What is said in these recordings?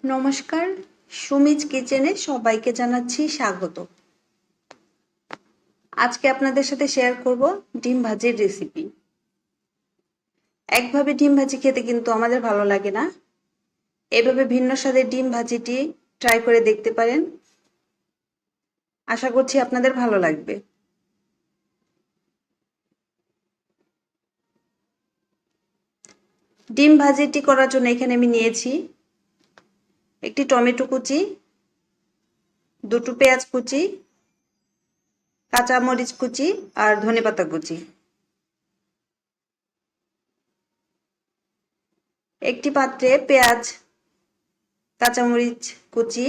নমস্কার, সুমিজ কিচেনে সবাইকে জানাচ্ছি স্বাগত। আজকে আপনাদের সাথে শেয়ার করব ডিম ভাজির রেসিপি। একভাবে ডিম ভাজি খেতে কিন্তু আমাদের ভালো লাগে না, এভাবে ভিন্ন স্বাদের ডিম ভাজিটি ট্রাই করে দেখতে পারেন। আশা করছি আপনাদের ভালো লাগবে। ডিম ভাজিটি করার জন্য এখানে আমি নিয়েছি একটি টমেটো কুচি, দুটো পেঁয়াজ কুচি, কাঁচা মরিচ কুচি আর ধনেপাতা কুচি। একটি পাত্রে পেঁয়াজ, কাঁচামরিচ কুচি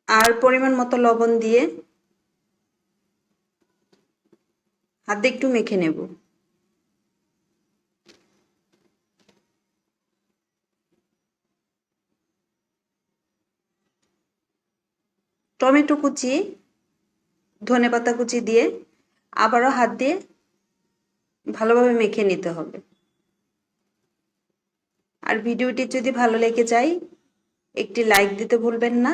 আর পরিমাণ মতো লবণ দিয়ে হাতে একটু মেখে নেব। টমেটো কুচি, ধনেপাতা কুচি দিয়ে আবারও হাত দিয়ে ভালোভাবে মেখে নিতে হবে। আর ভিডিওটি যদি ভালো লেগে যায় একটি লাইক দিতে ভুলবেন না।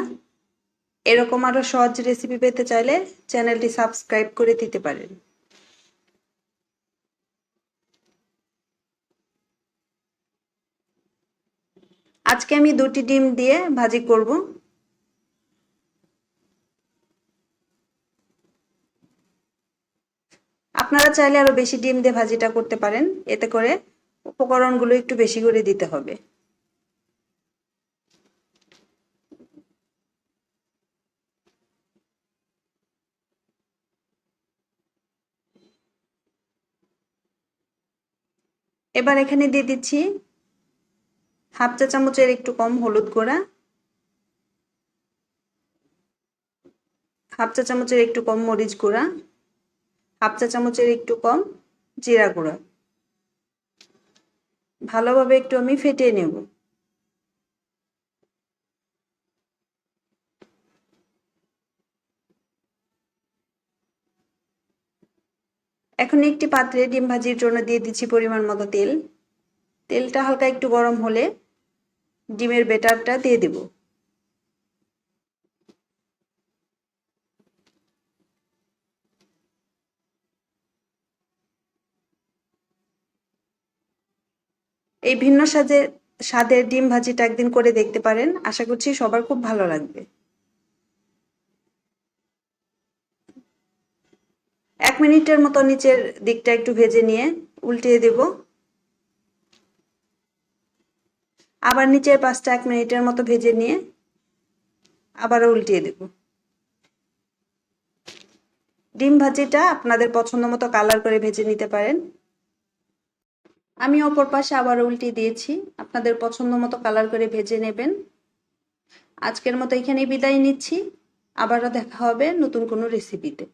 এরকম আরও সহজ রেসিপি পেতে চাইলে চ্যানেলটি সাবস্ক্রাইব করে দিতে পারেন। আজকে আমি 2টি ডিম দিয়ে ভাজি করব। আপনারা চাইলে আরো বেশি ডিম দিয়ে ভাজিটা করতে পারেন, এতে করে উপকরণগুলো একটু বেশি করে দিতে হবে। এবার এখানে দিয়ে দিচ্ছি হাফ চা চামচের একটু কম হলুদ গুঁড়া, হাফ চা চামচের একটু কম মরিচ গুঁড়া, হাফ চা চামচের একটু কম জিরা গুঁড়া। ভালোভাবে একটু আমি ফেটিয়ে নেব। এখন একটি পাত্রে ডিম ভাজির জন্য দিয়ে দিচ্ছি পরিমাণ মতো তেল। তেলটা হালকা একটু গরম হলে ডিমের ব্যাটারটা দিয়ে দেব। এই ভিন্ন স্বাদের ডিম ভাজিটা একদিন করে দেখতে পারেন, আশা করছি সবার খুব ভালো লাগবে। 1 মিনিটের মতো নিচের দিকটা একটু ভেজে নিয়ে উল্টিয়ে দেব। আবার নিচের পাশটা 1 মিনিটের মতো ভেজে নিয়ে আবারও উল্টিয়ে দেব। ডিম ভাজিটা আপনাদের পছন্দ মতো কালার করে ভেজে নিতে পারেন। আমি অপর পাশে আবার উল্টিয়ে দিয়েছি, আপনাদের পছন্দ মতো কালার করে ভেজে নেবেন। আজকের মতো এখানেই বিদায় নিচ্ছি, আবারও দেখা হবে নতুন কোনো রেসিপিতে।